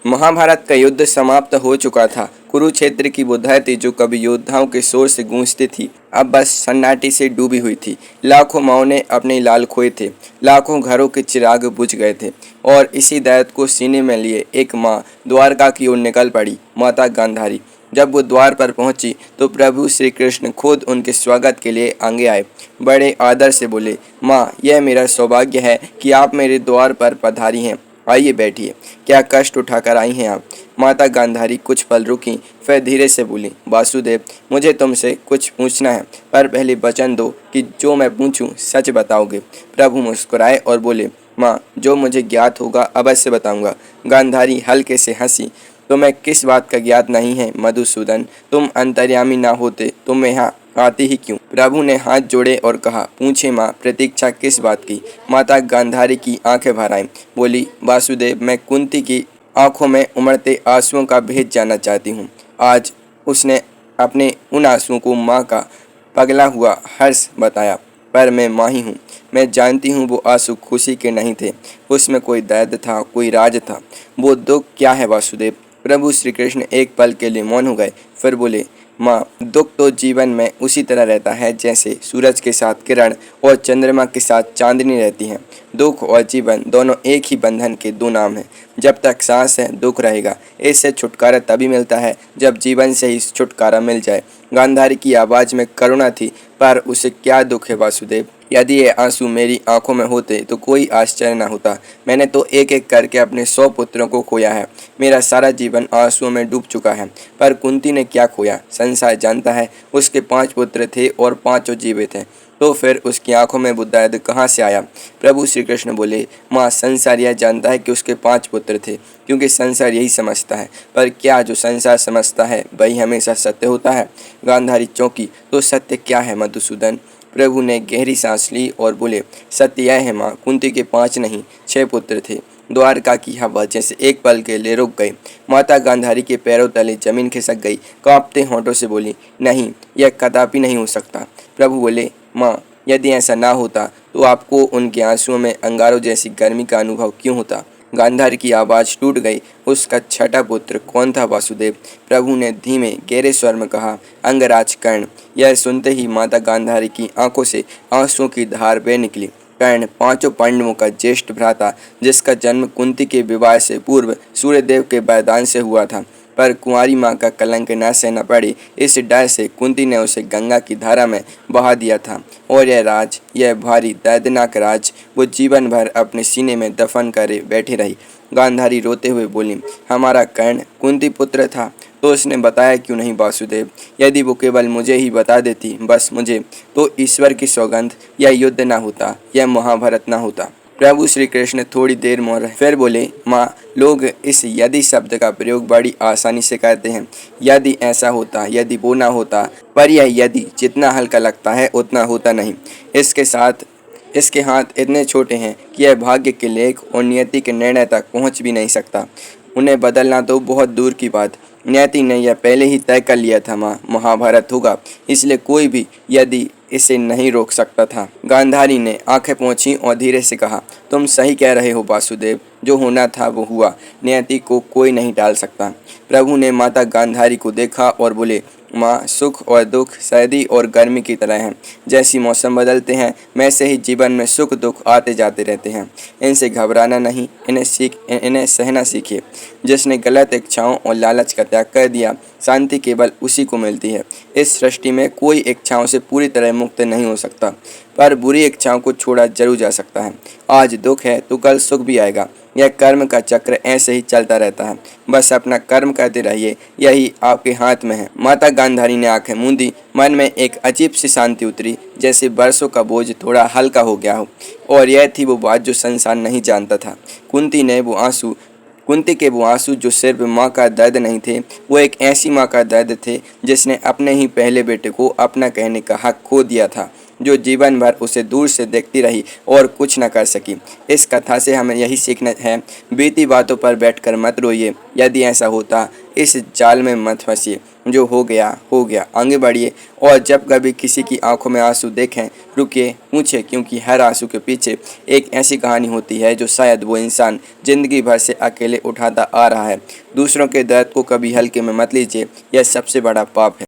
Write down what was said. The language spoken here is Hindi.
महाभारत का युद्ध समाप्त हो चुका था। कुरुक्षेत्र की वो धरती जो कभी योद्धाओं के शोर से गूंजती थी, अब बस सन्नाटे से डूबी हुई थी। लाखों माओं ने अपने लाल खोए थे, लाखों घरों के चिराग बुझ गए थे और इसी दर्द को सीने में लिए एक माँ द्वारका की ओर निकल पड़ी, माता गांधारी। जब वो द्वार पर पहुंची तो प्रभु श्री कृष्ण खुद उनके स्वागत के लिए आगे आए। बड़े आदर से बोले, माँ, यह मेरा सौभाग्य है कि आप मेरे द्वार पर पधारी हैं। आइए बैठिए। क्या कष्ट उठाकर आई हैं आप? माता गांधारी कुछ पल रुकी, फिर धीरे से बोली, वासुदेव, मुझे तुमसे कुछ पूछना है, पर पहले वचन दो कि जो मैं पूछूं सच बताओगे। प्रभु मुस्कुराए और बोले, माँ, जो मुझे ज्ञात होगा अवश्य बताऊंगा। गांधारी हल्के से हंसी। तुम्हें किस बात का ज्ञात नहीं है मधुसूदन? तुम अंतर्यामी ना होते तो मैं यहाँ आती ही क्यों? प्रभु ने हाथ जोड़े और कहा, पूछे माँ, प्रतीक्षा किस बात की? माता गांधारी की आंखें भर आईं। बोली, वासुदेव, मैं कुंती की आंखों में उमड़ते आंसुओं का भेद जानना चाहती हूँ। आज उसने अपने उन आंसुओं को माँ का पगला हुआ हर्ष बताया, पर मैं माँ ही हूँ। मैं जानती हूँ वो आंसू खुशी के नहीं थे, उसमें कोई दर्द था, कोई राज था। वो दुख क्या है वासुदेव? प्रभु श्री कृष्ण एक पल के लिए मौन हो गए, फिर बोले, माँ, दुख तो जीवन में उसी तरह रहता है जैसे सूरज के साथ किरण और चंद्रमा के साथ चांदनी रहती हैं। दुख और जीवन दोनों एक ही बंधन के दो नाम हैं। जब तक सांस है दुख रहेगा। इससे छुटकारा तभी मिलता है जब जीवन से ही छुटकारा मिल जाए। गांधारी की आवाज़ में करुणा थी, पर उसे क्या दुख है वासुदेव? यदि ये आंसू मेरी आंखों में होते तो कोई आश्चर्य न होता। मैंने तो एक एक करके अपने 100 पुत्रों को खोया है। मेरा सारा जीवन आंसुओं में डूब चुका है। पर कुंती ने क्या खोया? संसार जानता है, उसके 5 पुत्र थे और 5 जीवित हैं। तो फिर उसकी आंखों में वो दर्द कहाँ से आया? प्रभु श्री कृष्ण बोले, माँ, संसार यह जानता है कि उसके 5 पुत्र थे, क्योंकि संसार यही समझता है। पर क्या जो संसार समझता है वही हमेशा सत्य होता है? गांधारी चौंकी, तो सत्य क्या है मधुसूदन? प्रभु ने गहरी सांस ली और बोले, सत्य यह है माँ, कुंती के 5 नहीं 6 पुत्र थे। द्वारका की हवा जैसे एक पल के लिए रुक गई। माता गांधारी के पैरों तले जमीन खिसक गई। कांपते होंठों से बोली, नहीं, यह कदापि नहीं हो सकता। प्रभु बोले, माँ, यदि ऐसा ना होता तो आपको उनके आंसुओं में अंगारों जैसी गर्मी का अनुभव क्यों होता? गांधारी की आवाज़ टूट गई। उसका छठा पुत्र कौन था वासुदेव? प्रभु ने धीमे गहरे स्वर में कहा, अंगराज कर्ण। यह सुनते ही माता गांधारी की आंखों से आंसुओं की धार बह निकली। कर्ण 5 पांडवों का ज्येष्ठ भ्राता, जिसका जन्म कुंती के विवाह से पूर्व सूर्यदेव के वरदान से हुआ था। पर कुंवारी माँ का कलंक न सहना पड़े, इस डर से कुंती ने उसे गंगा की धारा में बहा दिया था। और यह राज, यह भारी दर्दनाक राज, वो जीवन भर अपने सीने में दफन करे बैठी रही। गांधारी रोते हुए बोली, हमारा कर्ण कुंती पुत्र था तो उसने बताया क्यों नहीं वासुदेव? यदि वो केवल मुझे ही बता देती, बस मुझे, तो ईश्वर की सौगंध, यह युद्ध न होता, यह महाभारत न होता। प्रभु श्री कृष्ण थोड़ी देर मौन रहे, फिर बोले, माँ, लोग इस यदि शब्द का प्रयोग बड़ी आसानी से करते हैं। यदि ऐसा होता, यदि वो ना होता, पर यह यदि जितना हल्का लगता है उतना होता नहीं। इसके हाथ इतने छोटे हैं कि यह भाग्य के लेख और नियति के निर्णय तक पहुंच भी नहीं सकता। उन्हें बदलना तो बहुत दूर की बात। नियति ने यह पहले ही तय कर लिया था, माँ, महाभारत होगा, इसलिए कोई भी यदि इसे नहीं रोक सकता था। गांधारी ने आंखें पोंछी और धीरे से कहा, तुम सही कह रहे हो वासुदेव, जो होना था वो हुआ, नियति को कोई नहीं टाल सकता। प्रभु ने माता गांधारी को देखा और बोले, माँ, सुख और दुख सर्दी और गर्मी की तरह हैं। जैसी मौसम बदलते हैं वैसे ही जीवन में सुख दुख आते जाते रहते हैं। इनसे घबराना नहीं, इन्हें सहना सीखिए। जिसने गलत इच्छाओं और लालच का त्याग कर दिया, शांति केवल उसी को मिलती है। इस सृष्टि में कोई इच्छाओं से पूरी तरह मुक्त नहीं हो सकता, पर बुरी इच्छाओं को छोड़ा जरूर जा सकता है। आज दुख है तो कल सुख भी आएगा। यह कर्म का चक्र ऐसे ही चलता रहता है। बस अपना कर्म करते रहिए, यही आपके हाथ में है। माता गांधारी ने आंखें मूंदी। मन में एक अजीब सी शांति उतरी, जैसे बरसों का बोझ थोड़ा हल्का हो गया हो। और यह थी वो बात जो संसार नहीं जानता था। कुंती के वो आंसू जो सिर्फ माँ का दर्द नहीं थे, वो एक ऐसी माँ का दर्द थे जिसने अपने ही पहले बेटे को अपना कहने का हक खो दिया था, जो जीवन भर उसे दूर से देखती रही और कुछ न कर सकी। इस कथा से हमें यही सीखना है, बीती बातों पर बैठकर मत रोइए। यदि ऐसा होता, इस जाल में मत फंसिए। जो हो गया, आगे बढ़िए। और जब कभी किसी की आंखों में आंसू देखें, रुकिए, पूछे, क्योंकि हर आंसू के पीछे एक ऐसी कहानी होती है जो शायद वो इंसान जिंदगी भर से अकेले उठाता आ रहा है। दूसरों के दर्द को कभी हल्के में मत लीजिए, यह सबसे बड़ा पाप है।